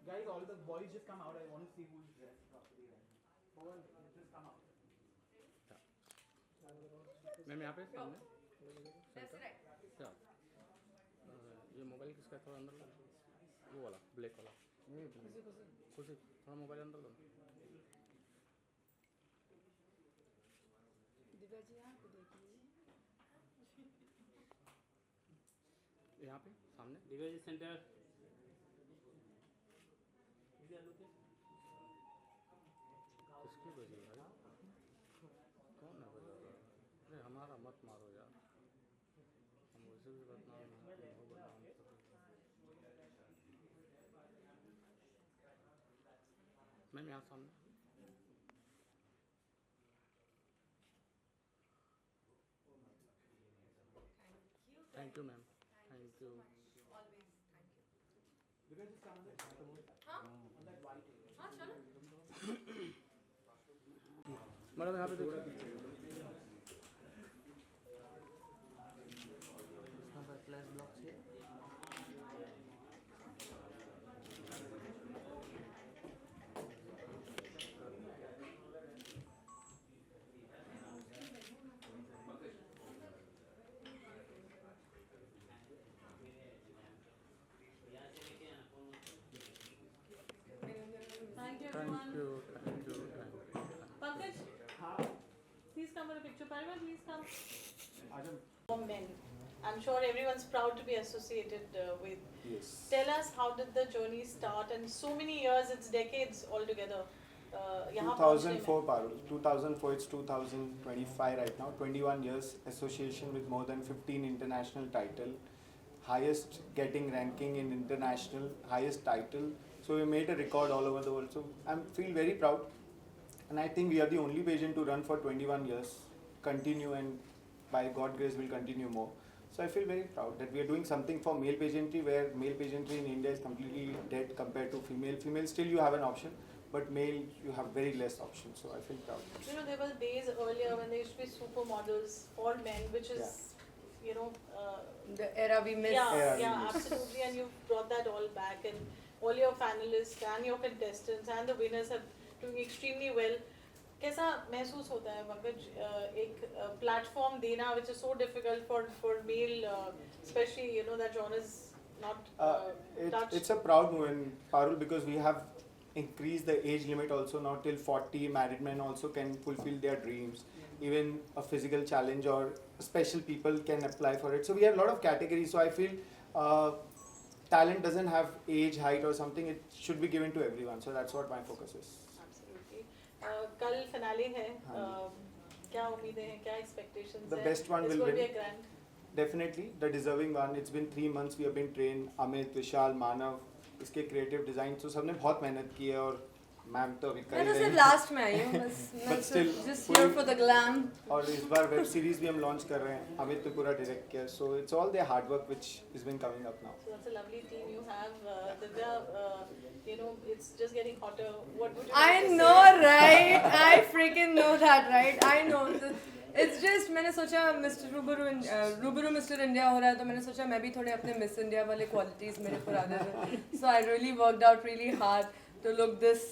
Guys, all the boys just come out. I want to see who's dressed properly. Right? Just come out. Ma'am यहाँ पे सामने क्या ये mobile किसका है? थोड़ा अंदर लो, वो वाला ब्लैक वाला खुशी थोड़ा मोबाइल अंदर लो। दिव्या जी यहाँ पे देखिए, यहाँ पे सामने दिव्या जी सेंटर किसकी बजी भाई? कौन है बजा रहा? अरे हमारा मत मारो यार, हम वैसे भी बदनाम हैं, तुम हो बदनाम। मैम यहाँ सामने thank you ma'am, thank you. Because just come on that white area. हाँ चलो। मैडम यहाँ पे देखो, Plus blocks here. Thank you thank everyone. You thank you. Pankaj, please come for a picture. Parimal, please come. For men, I'm sure everyone's proud to be associated with. Yes. Tell us, how did the journey start? And so many years, it's decades altogether. यहाँ पहुँचने में. 2004 Parul. 2004, it's 2025 right now. 21 years association with more than 15 international title. Highest getting ranking in international, highest title. So we made a record all over the world. So I feel very proud. And I think we are the only pageant to run for 21 years. Continue, and by God's grace will continue more. So I feel very proud that we are doing something for male pageantry, where male pageantry in India is completely dead compared to female. Female still you have an option, but male you have very less options. So I feel proud. You know, there were days earlier when there used to be supermodels for men, which is, you know, The era we miss. yeah, Yeah, yeah, we miss. absolutely. And you've brought that all back, and all your finalists and your contestants and the winners are doing extremely well. कैसा महसूस होता है पंकज, एक platform देना which is so difficult for male, especially, you know, that genre is not touched. It's a proud moment, Parul, because we have increased the age limit also. Now till 40, married men also can fulfill their dreams. Even a physical challenge or special people can apply for it. So we have a lot of categories. So I feel talent doesn't have age, height or something. It should be given to everyone. So that's what my focus is. Absolutely. कल finale है. हाँ क्या उम्मीदें हैं, क्या expectations The हैं? best one It's will going to be win. a grand. Definitely, the deserving one. It's been 3 months we have been trained. Amit, Vishal, Manav, इसके creative design. So सबने बहुत मेहनत की है, और मैम तो अभी कर मैं ही तो रही सिर्फ हैं. लास्ट में आई हूँ बस. But still, just पूरी- here for the glam. और इस बार वेब सीरीज भी हम लॉन्च कर रहे हैं. अमित ने पूरा डायरेक्ट किया. So it's all their hard work which has been coming up now. So that's a lovely team you have. Divya, you know, it's just getting hotter. What would you I like to know, say? right? I freaking know that, right? I know. It's just मैंने सोचा mister रूबरू mister India हो रहा है, तो मैंने सोचा मैं भी थोड़े अपने मिस इंडिया वाले क्वालिटीज़ मेरे पुराने थे. So I really worked out really hard to look this,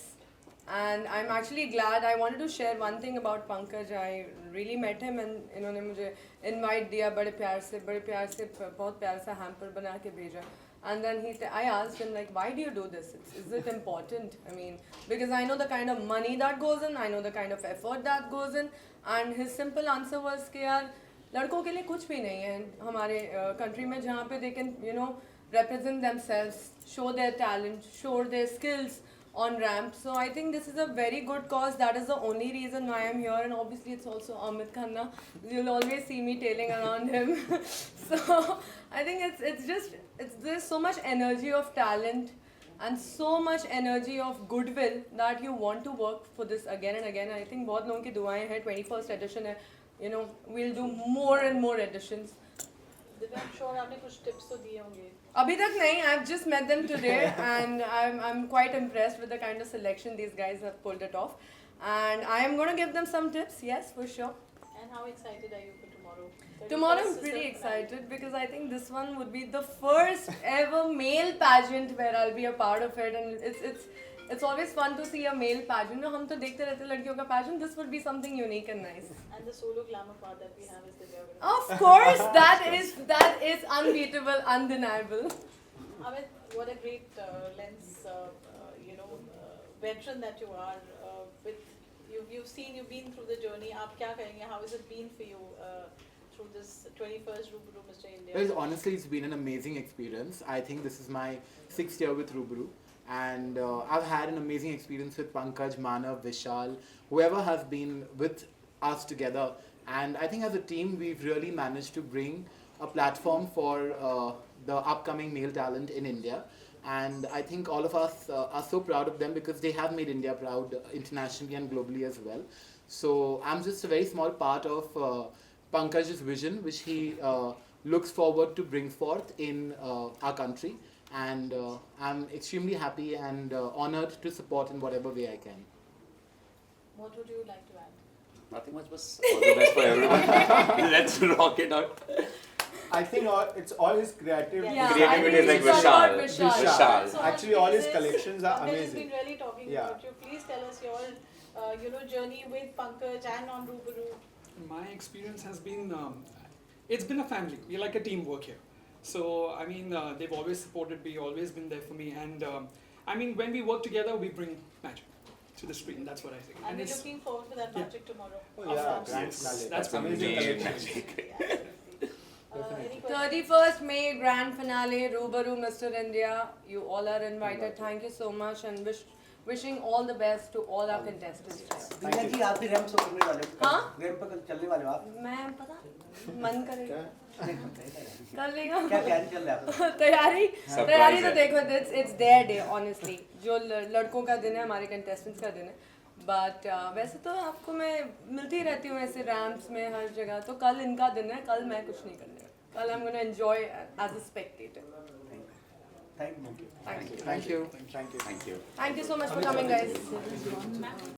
and I'm actually glad. I wanted to share one thing about Pankaj. I really met him, and इन्होंने मुझे invite दिया बड़े प्यार से बहुत प्यार सा hamper बना के भेजा. And then I asked him, like, why do you do this? Is it important? I mean, because I know the kind of money that goes in, I know the kind of effort that goes in. And his simple answer was कि यार लड़कों के लिए कुछ भी नहीं है हमारे country में जहाँ पे they can, you know, represent themselves, show their talent, show their skills on ramp. So I think this is a very good cause. That is the only reason why I'm here. And obviously it's also Amit Khanna. You'll always see me tailing around him. So I think there's so much energy of talent and so much energy of goodwill that you want to work for this again and again. I think बहुत लोगों की दुआएं हैं. 21st edition है. You know, we'll do more and more editions. Divya, I'm sure आपने कुछ tips तो दिए होंगे. अभी तक नहीं. I've just met them today and I'm quite impressed with the kind of selection these guys have pulled it off. And I am going to give them some tips, yes, for sure. And how excited are you for tomorrow? tomorrow? Tomorrow 31st I'm is pretty the excited because I think this one would be the first ever male pageant where I'll be a part of it, and it's always fun to see a male pageant. No, हम तो देखते रहते हैं लड़कियों का pageant. This would be something unique and nice. And the solo glamour part that we have is the Divya. Of course, that is unbeatable, undeniable. Amit, what a great lens, veteran that you are. You've been through the journey. आप क्या कहेंगे? How has it been for you through this 21st Ruburu Mr. India? Well, honestly, it's been an amazing experience. I think this is my 6th year with Ruburu, and I've had an amazing experience with Pankaj, Manav, Vishal, whoever has been with us together. And I think as a team, we've really managed to bring a platform for the upcoming male talent in India. And I think all of us are so proud of them because they have made India proud internationally and globally as well. So I'm just a very small part of Pankaj's vision, which he looks forward to bring forth in our country. And I'm extremely happy and honored to support in whatever way I can. What would you like to add? Nothing much, but all the best for everyone. Let's rock it out. I think it's all his creative. Yeah. Creativity is like It's all about Vishal. Vishal. So Actually, all his collections are Pankaj has amazing. been really talking Yeah. about you. Please tell us your journey with Pankaj and on Ruburu. My experience has been, it's been a family. We're like a teamwork here. So, I mean, they've always supported me, always been there for me. And, I mean, when we work together, we bring magic to the screen. That's what I think. And we're it's, looking forward to that magic tomorrow. Oh, yeah, Of grand course. finale. That's amazing amazing. collection. Yeah, absolutely. Any questions? 31st May grand finale, Ruburu Mr. India. You all are invited. Thank you so much and wishing all the best to all our contestants. Divya ji आप भी ramp से उतरने वाले हो हाँ? Ramp पर चलने वाले हो आप मैं पता मन करेगा कर लेगा क्या तैयारी चल रहा है आपका? तैयारी तो देखो इट्स देयर डे ऑनेस्टली जो लड़कों का दिन है हमारे कंटेस्टेंट्स का दिन है बट वैसे तो आपको मैं मिलती रहती हूँ ऐसे रैम्प्स में हर जगह तो कल इनका दिन है कल मैं कुछ नहीं करने कल I am gonna enjoy as a spectator Thank you. Thank you Thank you. Thank you. Thank you so much for coming guys